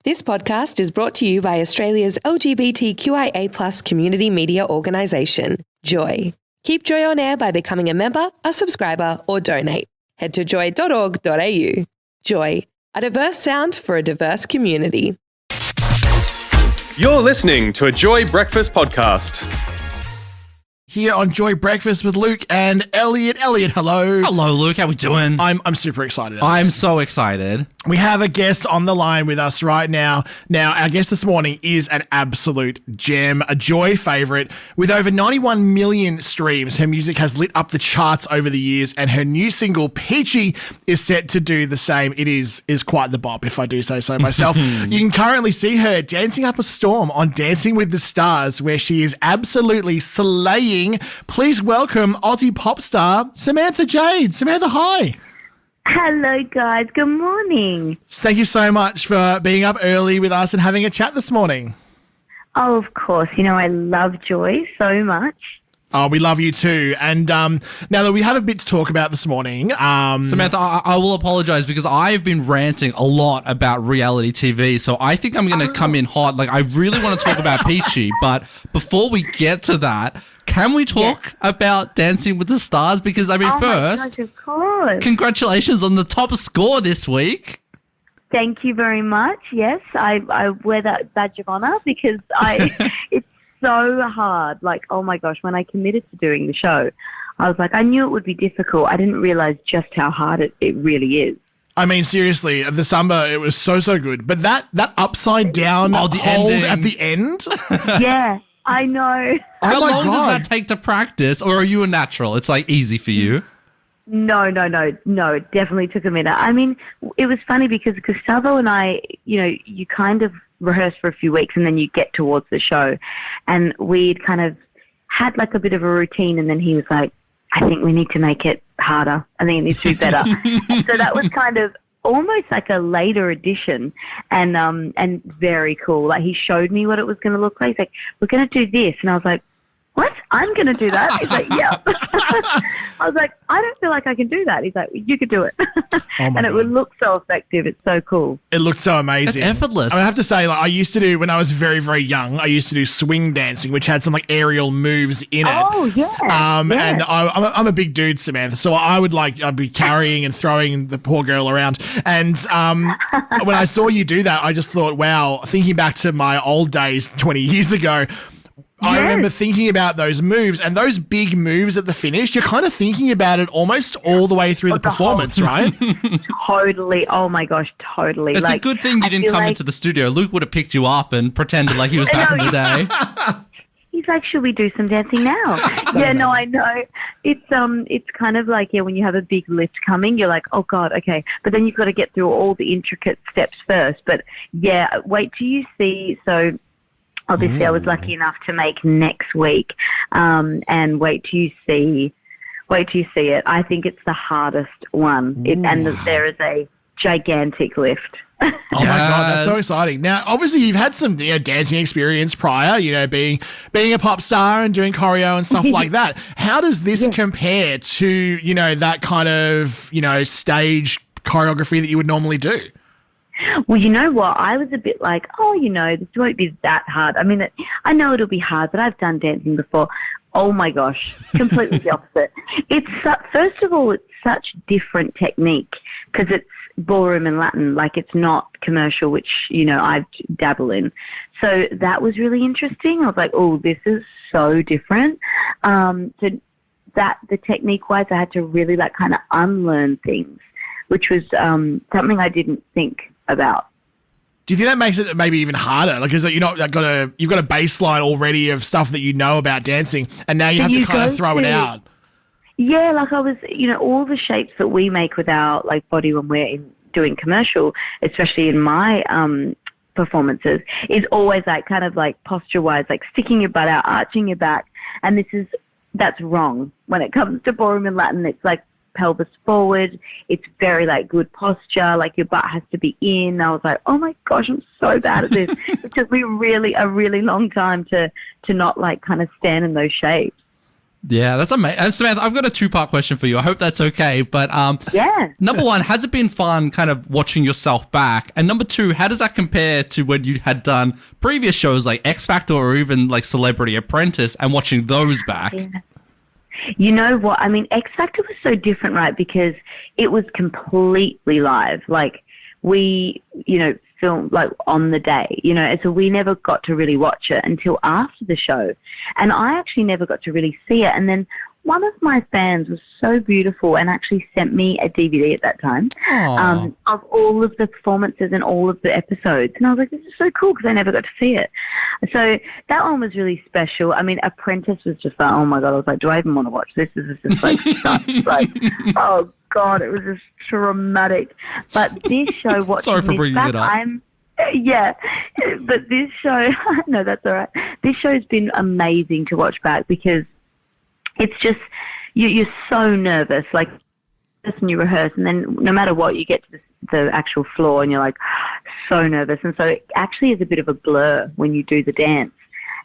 This podcast is brought to you by Australia's LGBTQIA+ community media organisation, Joy. Keep Joy on air by becoming a member, a subscriber, or donate. Head to joy.org.au. Joy, a diverse sound for a diverse community. You're listening to a Joy Breakfast podcast. Here on Joy Breakfast with Luke and Elliot. Elliot, hello. Hello, Luke. How we doing? I'm super excited. I'm so excited. We have a guest on the line with us right now. Now, our guest this morning is an absolute gem, a Joy favourite. With over 91 million streams, her music has lit up the charts over the years, and her new single, Peachy, is set to do the same. It is quite the bop, if I do say so myself. You can currently see her dancing up a storm on Dancing with the Stars, where she is absolutely slaying. Please welcome Aussie pop star Samantha Jade. Samantha, hi. Hello, guys. Good morning. Thank you so much for being up early with us and having a chat this morning. Oh, of course. You know, I love Joy so much. Oh, we love you too. And now that we have a bit to talk about this morning. Samantha, I will apologise because I've been ranting a lot about reality TV, so I think I'm going to come in hot. Like, I really want to talk about Peachy, but before we get to that, can we talk about Dancing with the Stars? Because, I mean, first, gosh, of course. Congratulations on the top score this week. Thank you very much. Yes, I wear that badge of honour because it's so hard. Like, oh my gosh, when I committed to doing the show, I was like, I knew it would be difficult. I didn't realise just how hard it really is. I mean, seriously, the samba, it was so good. But that upside down hold ending at the end? Yeah, I know. How long does that take to practice, or are you a natural? It's like easy for you. No, it definitely took a minute. I mean, it was funny because Gustavo and I, you know, you kind of rehearse for a few weeks and then you get towards the show, and we'd kind of had like a bit of a routine, and then he was like, I think we need to make it harder. I think it needs to be better. And so that was kind of almost like a later addition, and very cool. Like, he showed me what it was going to look like. He's like, we're going to do this. And I was like, what? I'm going to do that? He's like, yeah. I was like, I don't feel like I can do that. He's like, you could do it. And it would look so effective. It's so cool. It looked so amazing. It's effortless. I have to say, like, I used to do, when I was very, very young, I used to do swing dancing, which had some like aerial moves in it. Oh, yeah. And I'm a big dude, Samantha, so I'd be carrying and throwing the poor girl around. And when I saw you do that, I just thought, wow, thinking back to my old days 20 years ago, I remember thinking about those moves, and those big moves at the finish, you're kind of thinking about it almost all the way through the performance, right? Totally. Oh, my gosh, totally. It's a good thing you didn't come into the studio. Luke would have picked you up and pretended like he was back in the day. He's like, should we do some dancing now? Yeah, no, I know. It's kind of like, when you have a big lift coming, you're like, oh, God, okay. But then you've got to get through all the intricate steps first. But, yeah, wait till you see. So, obviously, I was lucky enough to make next week, and wait till you see it. I think it's the hardest one, and there is a gigantic lift. Oh my God, that's so exciting! Now, obviously, you've had some dancing experience prior, being a pop star and doing choreo and stuff like that. How does this compare to that kind of stage choreography that you would normally do? Well, you know what? I was a bit like, this won't be that hard. I mean, I know it'll be hard, but I've done dancing before. Oh, my gosh, completely the opposite. First of all, it's such different technique because it's ballroom and Latin. Like, it's not commercial, which, I dabble in. So that was really interesting. I was like, oh, this is so different. So the technique-wise, I had to really, kind of unlearn things, which was something I didn't think about. Do you think that makes it maybe even harder? Like, is it you've got a baseline already of stuff that you know about dancing, and now you have to kind of throw it out? Yeah, like I was, all the shapes that we make with our body when we're doing commercial, especially in my performances, is always kind of posture-wise, sticking your butt out, arching your back, and that's wrong when it comes to ballroom and Latin. It's pelvis forward. It's very good posture. Your butt has to be in. I was like, oh my gosh, I'm so bad at this. It took me a really long time to not kind of stand in those shapes. Yeah, that's amazing. Samantha, I've got a two-part question for you. I hope that's okay. But Yeah. number one, has it been fun kind of watching yourself back? And number two, how does that compare to when you had done previous shows like X Factor or even like Celebrity Apprentice and watching those back? Yeah. You know what? I mean, X Factor was so different, right? Because it was completely live. Like, we, filmed like on the day, and so we never got to really watch it until after the show. And I actually never got to really see it. And then one of my fans was so beautiful and actually sent me a DVD at that time of all of the performances and all of the episodes. And I was like, this is so cool because I never got to see it. So that one was really special. I mean, Apprentice was just like, oh my God, I was like, do I even want to watch this? This is just like, like, oh God, it was just traumatic. But this show, Sorry for bringing it up. Yeah, but this show, no, that's all right. This show's been amazing to watch back because it's just, you're so nervous. Like, when you rehearse, and then no matter what, you get to the actual floor and you're like so nervous. And so it actually is a bit of a blur when you do the dance.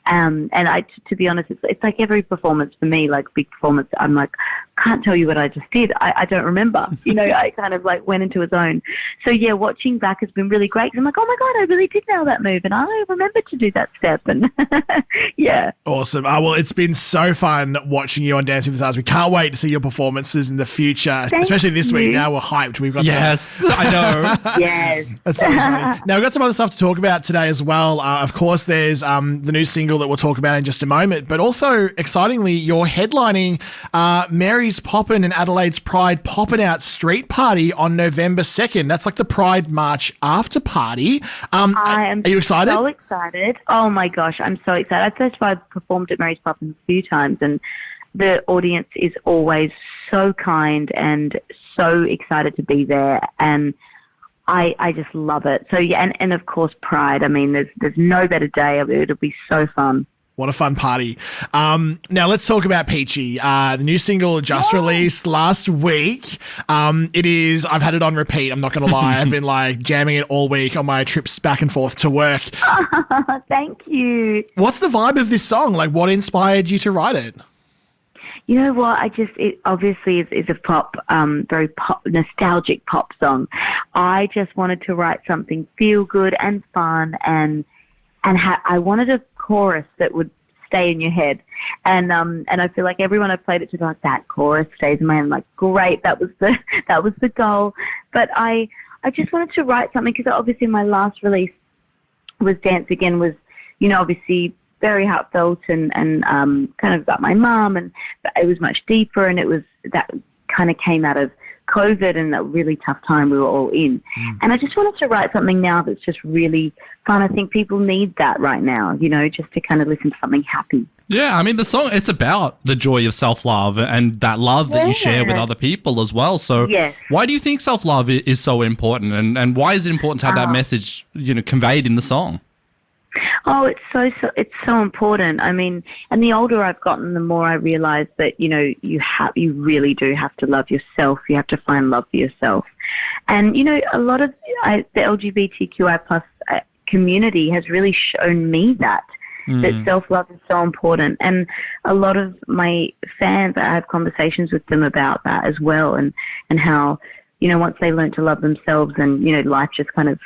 And to be honest, it's like every performance for me, like big performance, I'm like, can't tell you what I just did. I don't remember. I kind of like went into a zone. So yeah, watching back has been really great. I'm like, oh my God, I really did nail that move, and I remembered to do that step. And yeah. Awesome. Well, it's been so fun watching you on Dancing with the Stars. We can't wait to see your performances in the future, especially this week. Now we're hyped. We've got I know. Yes. That's so exciting. Now, we've got some other stuff to talk about today as well. Of course, there's the new single that we'll talk about in just a moment, but also, excitingly, you're headlining Mary's Poppin' and Adelaide's Pride Poppin' Out Street Party on November 2nd. That's like the Pride March after party. Are you excited? So excited. Oh my gosh, I'm so excited. First of all, I've performed at Mary's Poppin' a few times, and the audience is always so kind and so excited to be there, and I just love it. So yeah, and of course Pride. I mean, there's no better day. It'll be so fun. What a fun party. Now let's talk about Peachy. The new single just released last week. It is, I've had it on repeat. I'm not going to lie. I've been like jamming it all week on my trips back and forth to work. Thank you. What's the vibe of this song? Like, what inspired you to write it? You know what? it obviously is a pop, very pop, nostalgic pop song. I just wanted to write something feel good and fun, and I wanted a chorus that would stay in your head. And I feel like everyone I've played it to, like, that chorus stays in my head. I'm like, great, that was the goal. But I just wanted to write something because obviously my last release was Dance Again, was, obviously very heartfelt and kind of about my mum, and it was much deeper, and it was that kind of came out of COVID and that really tough time we were all in. And I just wanted to write something now that's just really fun. I think people need that right now, just to kind of listen to something happy. Yeah, I mean, the song, it's about the joy of self-love and that love that you share with other people as well. So why do you think self-love is so important, and why is it important to have that message, conveyed in the song? Oh, it's so important. I mean, and the older I've gotten, the more I realize that, you really do have to love yourself. You have to find love for yourself. And, a lot of the LGBTQI plus community has really shown me that self-love is so important. And a lot of my fans, I have conversations with them about that as well, and how, once they learn to love themselves, and, life just kind of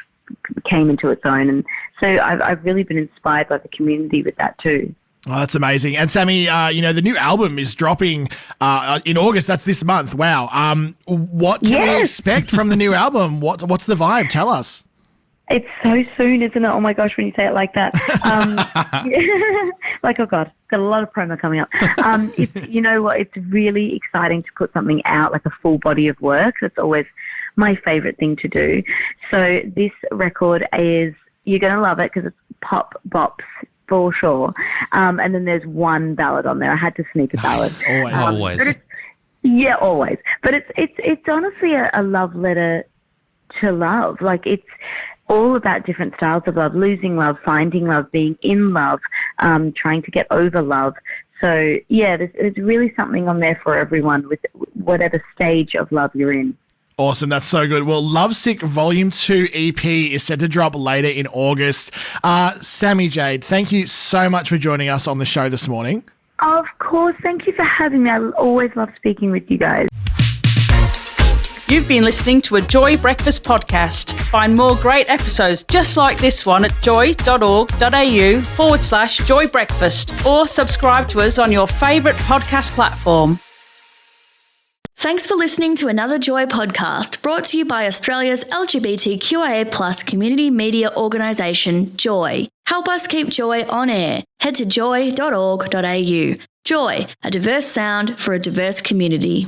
came into its own. And so I've really been inspired by the community with that too. Oh, that's amazing. And Sammy, the new album is dropping in August. That's this month. Wow. What can we expect from the new album? What's the vibe? Tell us. It's so soon, isn't it? Oh my gosh, when you say it like that. Like, oh God, got a lot of promo coming up. You know what? It's really exciting to put something out, like a full body of work. That's always my favorite thing to do. So this record is, you're going to love it because it's pop bops for sure. And then there's one ballad on there. I had to sneak a ballad. Always. Yeah, always. But it's honestly a love letter to love. Like, it's all about different styles of love: losing love, finding love, being in love, trying to get over love. So yeah, there's really something on there for everyone with whatever stage of love you're in. Awesome. That's so good. Well, Lovesick Volume 2 EP is set to drop later in August. Sammy Jade, thank you so much for joining us on the show this morning. Of course. Thank you for having me. I always love speaking with you guys. You've been listening to a Joy Breakfast podcast. Find more great episodes just like this one at joy.org.au/Joy Breakfast or subscribe to us on your favourite podcast platform. Thanks for listening to another Joy podcast brought to you by Australia's LGBTQIA+ community media organisation, Joy. Help us keep Joy on air. Head to joy.org.au. Joy, a diverse sound for a diverse community.